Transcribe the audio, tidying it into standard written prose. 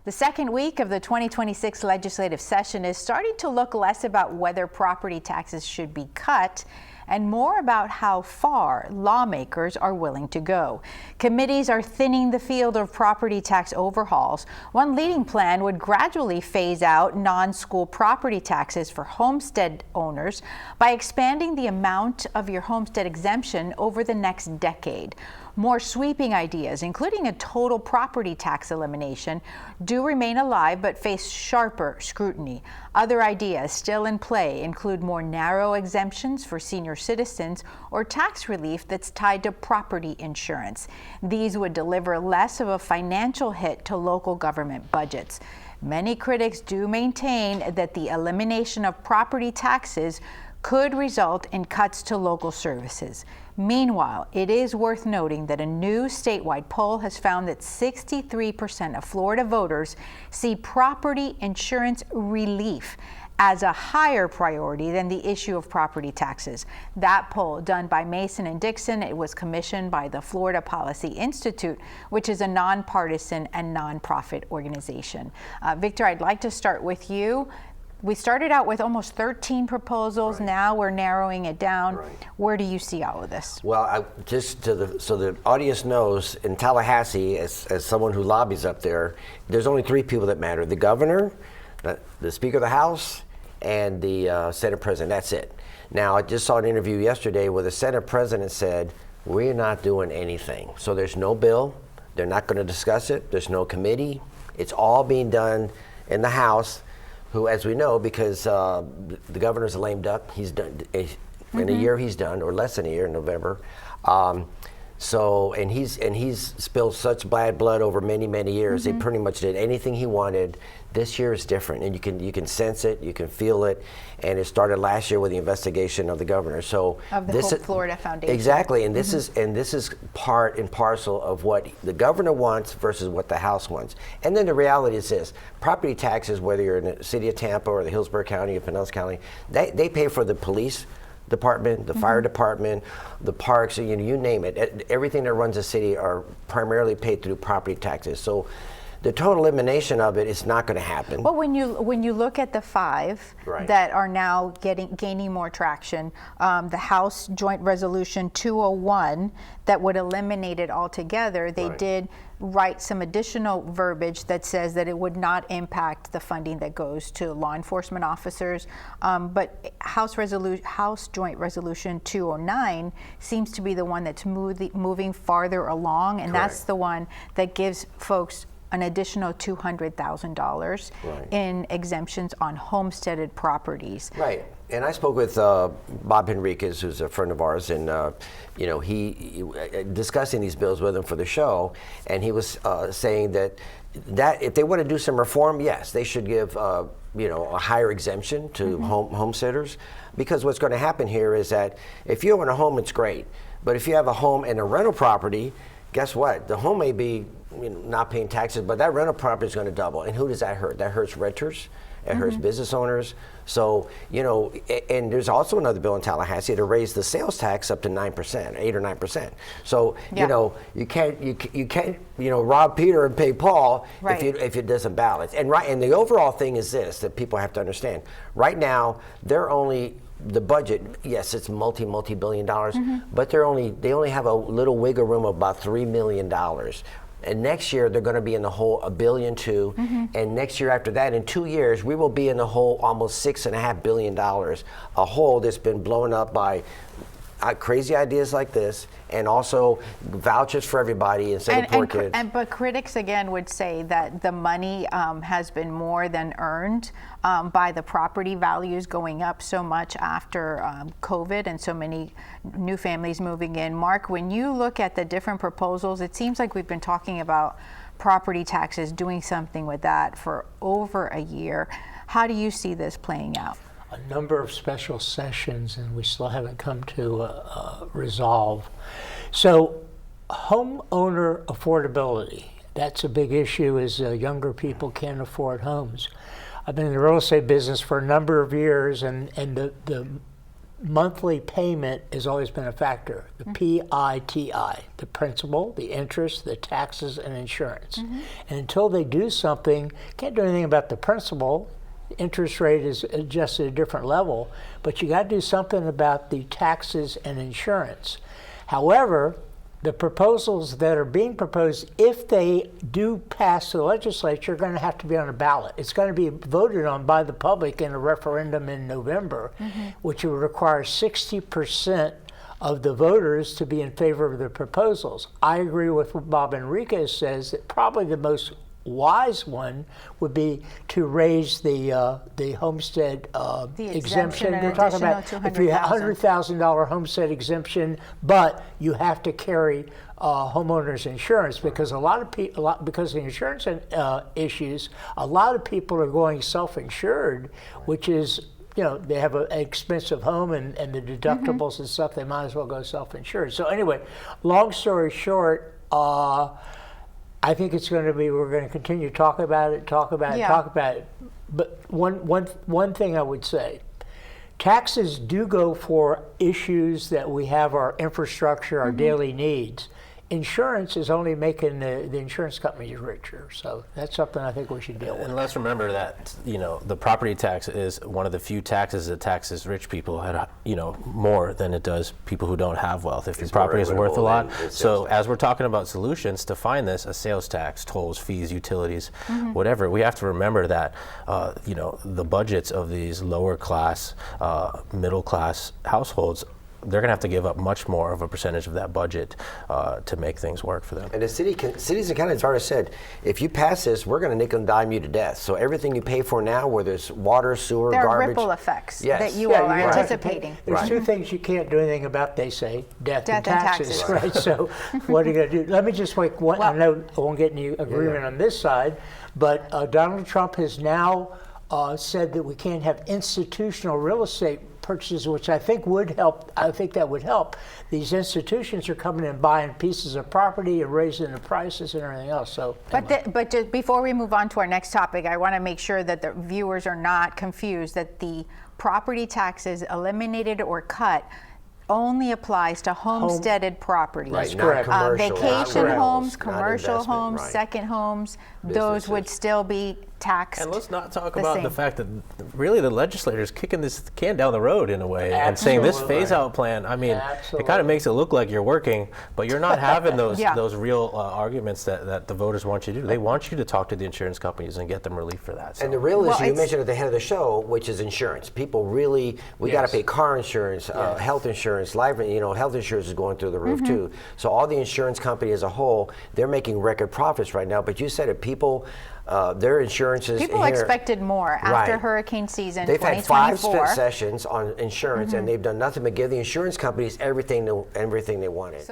The second week of the 2026 legislative session is starting to look less about whether property taxes should be cut and more about how far lawmakers are willing to go. Committees are thinning the field of property tax overhauls. One leading plan would gradually phase out non-school property taxes for homestead owners by expanding the amount of your homestead exemption over the next decade. More sweeping ideas, including a total property tax elimination, do remain alive but face sharper scrutiny. Other ideas still in play include more narrow exemptions for senior citizens or tax relief that's tied to property insurance. These would deliver less of a financial hit to local government budgets. Many critics do maintain that the elimination of property taxes could result in cuts to local services. Meanwhile, it is worth noting that a new statewide poll has found that 63% of Florida voters see property insurance relief as a higher priority than the issue of property taxes. That poll, done by Mason and Dixon, it was commissioned by the Florida Policy Institute, which is a nonpartisan and nonprofit organization. Victor, I'd like to start with you. We started out with almost 13 proposals. Right. Now we're narrowing it down. Right. Where do you see all of this? Well, so the audience knows, in Tallahassee, as someone who lobbies up there, there's only three people that matter: the governor, the Speaker of the House, and the Senate President. That's it. Now, I just saw an interview yesterday where the Senate President said, "We're not doing anything." So there's no bill. They're not going to discuss it. There's no committee. It's all being done in the House, who, as we know, because the governor's a lame duck, he's done in a year. He's done, or less than a year, in November. And he's spilled such bad blood over many years. He pretty much did anything he wanted. This year is different, and you can sense it, you can feel it, and it started last year with the investigation of the governor. So of the Hope Florida Foundation. Exactly, and this is part and parcel of what the governor wants versus what the House wants. And then the reality is this: property taxes, whether you're in the city of Tampa or the Hillsborough County or Pinellas County, they pay for the police department, the fire department, the parks, you name it. Everything that runs the city are primarily paid through property taxes. So the total elimination of it is not going to happen. Well, when you look at the five that are now gaining more traction, the House Joint Resolution 201 that would eliminate it altogether, they did write some additional verbiage that says that it would not impact the funding that goes to law enforcement officers. But House Joint Resolution 209 seems to be the one that's moving farther along, and that's the one that gives folks an additional $200,000 in exemptions on homesteaded properties. Right. And I spoke with Bob Henriquez, who's a friend of ours, and he discussing these bills with him for the show, and he was saying that if they want to do some reform, yes, they should give a higher exemption to homesteaders, because what's going to happen here is that if you own a home, it's great, but if you have a home and a rental property, guess what? The home may be not paying taxes, but that rental property is going to double. And who does that hurt? That hurts renters. It hurts business owners. So, and there's also another bill in Tallahassee to raise the sales tax up to 9%, 8 or 9%. So, you can't rob Peter and pay Paul if it doesn't balance. And the overall thing is this that people have to understand. Right now, the budget, yes, it's multi-billion dollars, but they only have a little wiggle room of about $3 million. And next year they're going to be in the hole $1.2 billion, and next year after that, in 2 years, we will be in the hole almost $6.5 billion, a hole that's been blown up by crazy ideas like this, and also vouchers for everybody instead of poor kids. But critics again would say that the money has been more than earned by the property values going up so much after COVID and so many new families moving in. Mark, when you look at the different proposals, it seems like we've been talking about property taxes, doing something with that for over a year. How do you see this playing out? A number of special sessions, and we still haven't come to resolve. So homeowner affordability, that's a big issue, as younger people can't afford homes. I've been in the real estate business for a number of years, and the monthly payment has always been a factor. The PITI, the principal, the interest, the taxes, and insurance. And until they do something, can't do anything about the principal. The interest rate is adjusted at a different level, but you got to do something about the taxes and insurance. However, the proposals that are being proposed, if they do pass the legislature, are going to have to be on a ballot. It's going to be voted on by the public in a referendum in November, which would require 60% of the voters to be in favor of the proposals. I agree with what Bob Enriquez says, that probably the most wise one would be to raise the homestead exemption. an You're talking additional about if you have $200,000. $100,000 homestead exemption, but you have to carry homeowners insurance, because because of the insurance issues, a lot of people are going self-insured, which is, they have an expensive home and the deductibles and stuff, they might as well go self-insured. So anyway, long story short, I think it's going to be, we're going to continue to talk about it. But one thing I would say, taxes do go for issues that we have, our infrastructure, our daily needs. Insurance is only making the insurance companies richer. So that's something I think we should deal with. And let's remember that, the property tax is one of the few taxes that taxes rich people at, more than it does people who don't have wealth. If your property is worth a lot. So as we're talking about solutions to find this, a sales tax, tolls, fees, utilities, whatever, we have to remember that, the budgets of these lower class, middle class households, they're going to have to give up much more of a percentage of that budget to make things work for them. And the cities and counties already said, if you pass this, we're going to nickel and dime you to death. So everything you pay for now, whether it's water, sewer, There are garbage. ripple effects Yes. that you all are have to anticipating. There's two things you can't do anything about, they say, death and taxes. Right. Right? So what are you going to do? Let me just make one, I know I won't get any agreement on this side, but Donald Trump has now said that we can't have institutional real estate purchases, which I think would help. I think that would help. These institutions are coming and buying pieces of property and raising the prices and everything else. So, But just before we move on to our next topic, I want to make sure that the viewers are not confused that the property taxes eliminated or cut only applies to homesteaded properties. Right, correct. not commercial. Vacation not homes, rentals, commercial not investment, homes, right. second homes, those would Businesses. still be taxed. And let's not talk the about same. the fact that really the legislators kicking this can down the road in a way and saying this Absolutely. phase-out plan. I mean, it Absolutely. kind of makes it look like you're working, but you're not having those Yeah. those real arguments that the voters want you to do. They want you to talk to the insurance companies and get them relief for that. So. And the real Well, issue you it's- mentioned at the head of the show, which is insurance. People really, we got to Yes. pay car insurance, health insurance, life. Health insurance is going through the roof too. So all the insurance company as a whole, they're making record profits right now. But you said it, people, their insurances. People here, expected more after Right. hurricane season They've had 5 2024. sessions on insurance, and they've done nothing but give the insurance companies everything they wanted.